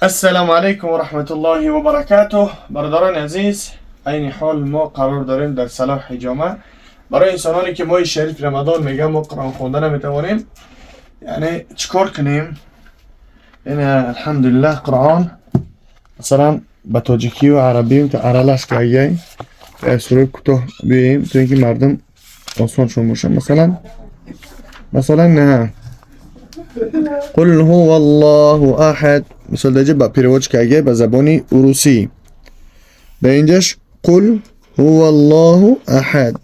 السلام علیکم و رحمت الله و برکاته. برادران عزیز، این حال ما قرار داریم در صلاح جامعه برای انسانانی که ماه شریف رمضان میگم ما قرآن خونده نمیتوانیم، یعنی چیکار کنیم؟ یعنی الحمدلله قرآن مثلا به تاجیکی و عربی که عرلش که اگه سوره کوتاه بیاییم تو اینکه مردم آسان شون باشن. مثلا نه قل هو الله احد، مثال دیگه با پیروج که اگه به زبانی روسی به اینجاش قل هو الله احد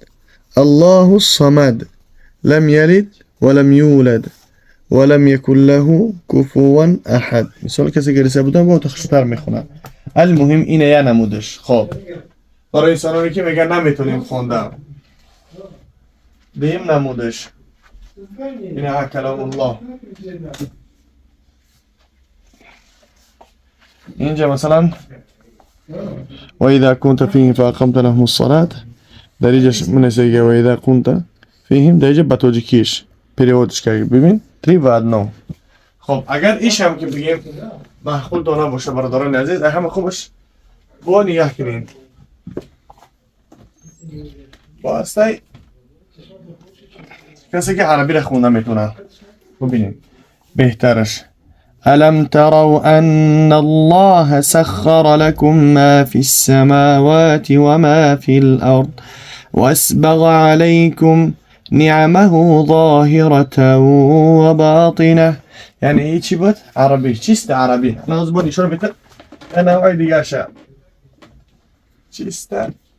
الله الصمد لم يلد ولم يولد ولم يكن له كفوا احد. مثال کسی که رسه بودن با تخشتر میخونن. المهم اینه یه نمودش. خب برای انسانانی که میگن نمیتونیم خوندم، بیم نمودش اینه کلام الله. اینجا مثلا و اذا كنت فيهم فاقمت لهم الصلاة، در اینجا منسیگه و اذا كنت فيهم در اینجا بتوجیکیش پیریودش که ببین 3 و 9. خب اگر ایش هم که بگیم محقول دانه باشه برادران عزیز، همه خوبش با نگاه کنین با استای کسی که عربی را خونده میتونه ببینیم بهترش. ألم تروا أن الله سخر لكم ما في السماوات وما في الأرض وأسبغ عليكم نعمه ظاهرة وباطنة. يعني إيه چی بود؟ عربی. چیست عربی؟ أنا زبوني شو بيتر؟ أنا وعي دیگه شا چیست؟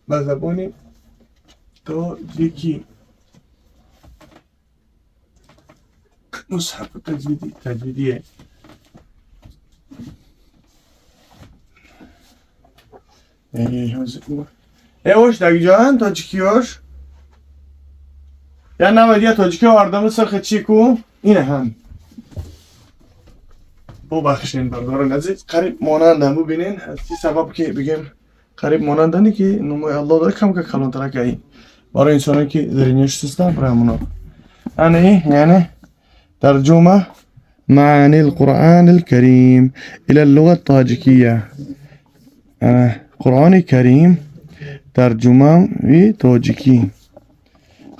بزبوني تو دیکی مصحف تجویدیه. hoş da güzel tacıkıyor. Ya ne var ya tacıkıyor ardımı sırkı çiku yine hem. Bu bakışın barbarın aziz qarib monanda bu binin hasti sabab ki bugün qarib monanda ne ki numu Allah da kam ka kalon tarakay. Bara insanı ki zeriniş sistem bıramını. Yani ترجمة معاني القرآن الكريم إلى اللغة الطاجيكية. قرآن الكريم ترجمة في تاجيكي.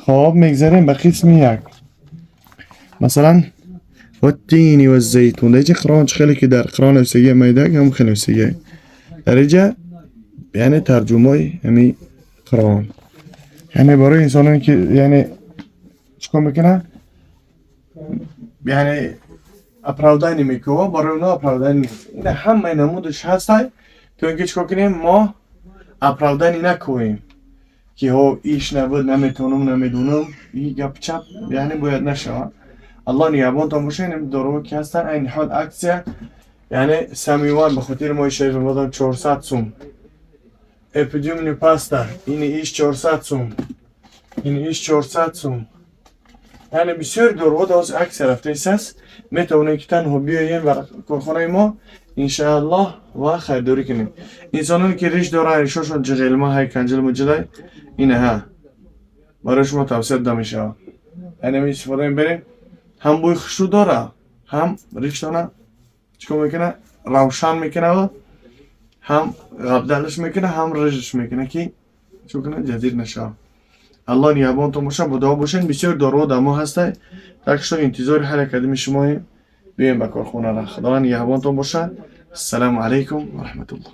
خب میگذاریم به قسم یک. مثلا والتين والزيتون. دیگه قرآن خیلی که در قرآن نوشته میده هم خیلی نوشته. در اینجا یعنی ترجمه همی قرآن. یعنی برای انسانانی که یعنی چیکار میکنه؟ یعنی اپرودانی میکنه برای اونا اپرودانی نیست. این همه نمودش هسته تو اینکه چیکار کنیم ما اپرودانی نکنیم که ها ایش نبود نمیتونم نمیدونم این گپ چپ یعنی باید نشه. الله نیابان تا باشه. این دارو که هستن این حال اکسیه یعنی سمیوان به خاطر ما شریف رمضان 400 سوم اپیدیومنی پاستا این ایش 400 سوم این ایش 400 سوم. یعنی بسیار دارو داز عکس رفته است. میتونه که تنها بیاین و کارخانه ما انشاءالله و خریداری کنیم. انسانانی که ریش داره ریشاشون جغیلما های کنجل مجلای اینه ها برای شما توصیه دمیشه. یعنی می استفاده بریم هم بوی خوشو داره هم ریش داره چیکار میکنه روشن میکنه و هم غبدلش میکنه هم ریشش میکنه که چون کنه جدید نشه. الله نیابان تو باشه. با دعا باشین. بسیار دارو دما هسته تاکشون انتظار هر اکادمی شما بیاین به کارخونه را. خدا نیابان تو باشه. السلام علیکم و رحمت الله.